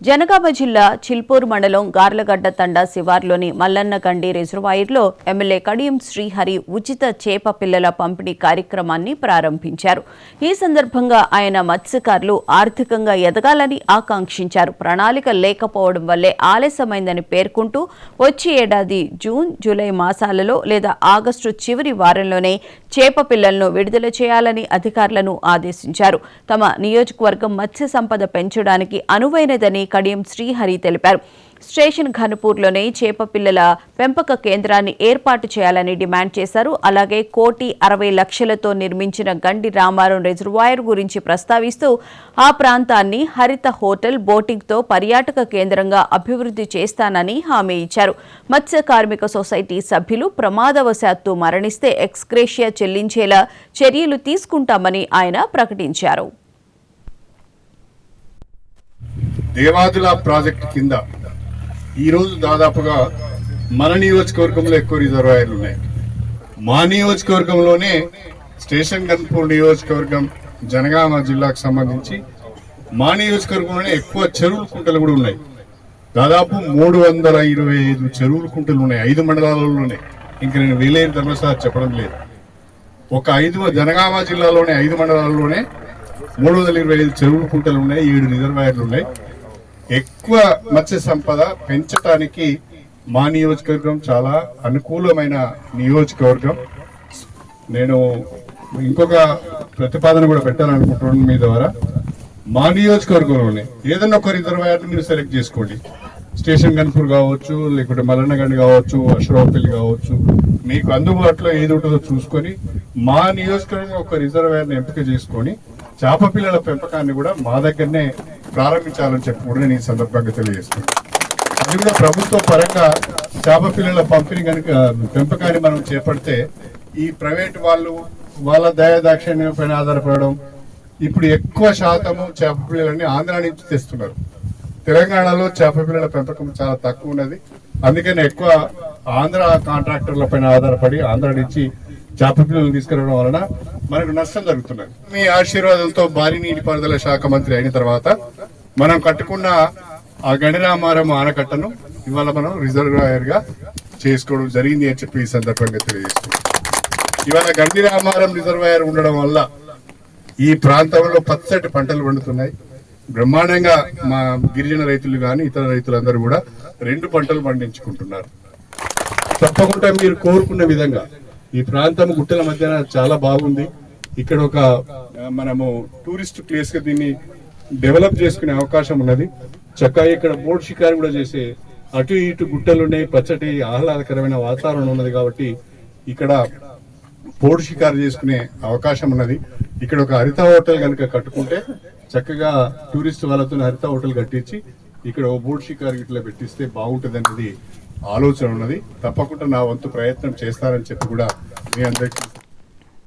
జనగామ జిల్లా చిల్పూర్ మండలం గార్లగడ్డ తండా శివార్లోని మల్లన్నగండి రిజర్వాయర్లో ఎమ్మెల్యే కడియం శ్రీహరి ఉచిత చేప పిల్లల పంపిణీ కార్యక్రమాన్ని ప్రారంభించారు. ఈ సందర్భంగా ఆయన మత్స్యకారులు ఆర్థికంగా ఎదగాలని ఆకాంక్షించారు. ప్రణాళిక లేకపోవడం వల్లే ఆలస్యమైందని పేర్కొంటూ వచ్చే ఏడాది జూన్, జూలై మాసాలలో లేదా ఆగస్టు చివరి వారంలోనే చేప పిల్లలను విడుదల చేయాలని అధికారులను ఆదేశించారు. తమ నియోజకవర్గం మత్స్య సంపద పెంచడానికి అనువైనదని కడియం శ్రీహరి తెలిపారు. స్టేషన్ ఘనపూర్లోనే చేప పిల్లల పెంపక కేంద్రాన్ని ఏర్పాటు చేయాలని డిమాండ్ చేశారు. అలాగే 1,60,00,000తో నిర్మించిన గండి రామారం రిజర్వాయర్ గురించి ప్రస్తావిస్తూ ఆ ప్రాంతాన్ని హరిత హోటల్, బోటింగ్తో పర్యాటక కేంద్రంగా అభివృద్ధి చేస్తానని హామీ ఇచ్చారు. మత్స్య కార్మిక సొసైటీ సభ్యులు ప్రమాదవశాత్తు మరణిస్తే ఎక్స్గ్రేషియా చెల్లించేలా చర్యలు తీసుకుంటామని ఆయన ప్రకటించారు. దేవాదుల ప్రాజెక్టు కింద ఈరోజు దాదాపుగా మన నియోజకవర్గంలో ఎక్కువ రిజర్వాయర్లు ఉన్నాయి. మా నియోజకవర్గంలోనే స్టేషన్ గన్పూర్ నియోజకవర్గం జనగామ జిల్లాకు సంబంధించి మా నియోజకవర్గంలోనే ఎక్కువ చెరువుల కుంటలు కూడా ఉన్నాయి. దాదాపు 325 చెరువుల కుంటలు ఉన్నాయి 5 మండలాలలోనే. ఇంక నేను వేలేరు ధర్మసారి చెప్పడం లేదు. ఒక జనగామ జిల్లాలోనే 5 మండలాల్లోనే 325 చెరువుల కుంటలు ఉన్నాయి, 7 రిజర్వాయర్లు ఉన్నాయి. ఎక్కువ మత్స్య సంపద పెంచడానికి మా నియోజకవర్గం చాలా అనుకూలమైన నియోజకవర్గం. నేను ఇంకొక ప్రతిపాదన కూడా పెట్టాలనుకుంటున్నాను మీ ద్వారా. మా నియోజకవర్గంలోనే ఏదైనా ఒక రిజర్వాయర్ని మీరు సెలెక్ట్ చేసుకోండి. స్టేషన్ గన్పూర్ కావచ్చు, లేకుంటే మల్లన్నగండి కావచ్చు, అశ్వరావుపల్లి కావచ్చు, మీకు అందుబాటులో ఏది ఉంటుందో చూసుకొని మా నియోజకవర్గంలో ఒక రిజర్వాయర్ని ఎంపిక చేసుకొని చేప పిల్లల పెంపకాన్ని కూడా మా దగ్గరనే ప్రారంభించాలని చెప్పి కూడా నేను ఈ సందర్భంగా తెలియజేస్తున్నాను. అది కూడా ప్రభుత్వ పరంగా చేప పిల్లల పంపిణీ కనుక పెంపకాన్ని మనం చేపడితే ఈ ప్రైవేట్ వాళ్ళ దయాదాక్షిణ్యం పైన ఆధారపడడం. ఇప్పుడు ఎక్కువ శాతము చేప పిల్లలని ఆంధ్ర నుంచి తెస్తున్నారు. తెలంగాణలో చేప పిల్లల పెంపకం చాలా తక్కువ ఉన్నది. అందుకని ఎక్కువ ఆంధ్ర కాంట్రాక్టర్ల పైన ఆధారపడి ఆంధ్ర నుంచి చేప పిల్లలను తీసుకురావడం వలన మనకు నష్టం జరుగుతున్నది. మీ ఆశీర్వాదంతో భారీ నీటిపారుదల శాఖ మంత్రి అయిన తర్వాత మనం కట్టుకున్న ఆ గణిరామారం ఆనకట్టను ఇవాళ మనం రిజర్వాయర్ గా చేసుకోవడం జరిగింది అని చెప్పి ఈ సందర్భంగా తెలియజేస్తున్నాం. ఇవాళ గండిరామారం రిజర్వాయర్ ఉండడం వల్ల ఈ ప్రాంతంలో పచ్చటి పంటలు పండుతున్నాయి. బ్రహ్మాండంగా మా గిరిజన రైతులు కానీ ఇతర రైతులందరూ కూడా 2 పంటలు పండించుకుంటున్నారు. తప్పకుండా మీరు కోరుకున్న విధంగా ఈ ప్రాంతం గుట్టల మధ్యన చాలా బాగుంది. ఇక్కడ ఒక మనము టూరిస్ట్ ప్లేస్ గా దీన్ని డెవలప్ చేసుకునే అవకాశం ఉన్నది. చక్కగా ఇక్కడ బోట్ షికారు కూడా చేసే అటు ఇటు గుట్టలు ఉన్నాయి, పచ్చటి ఆహ్లాదకరమైన వాతావరణం ఉన్నది. కాబట్టి ఇక్కడ బోట్ షికారు చేసుకునే అవకాశం ఉన్నది. ఇక్కడ ఒక హరిత హోటల్ కనుక కట్టుకుంటే చక్కగా టూరిస్ట్ వాళ్ళతో హరిత హోటల్ కట్టించి ఇక్కడ ఓ బోట్ షికారు ఇట్లా పెట్టిస్తే బాగుంటుంది అనేది ఆలోచన ఉన్నది. తప్పకుండా నా వంతు ప్రయత్నం చేస్తారని చెప్పి కూడా మీ అందరికీ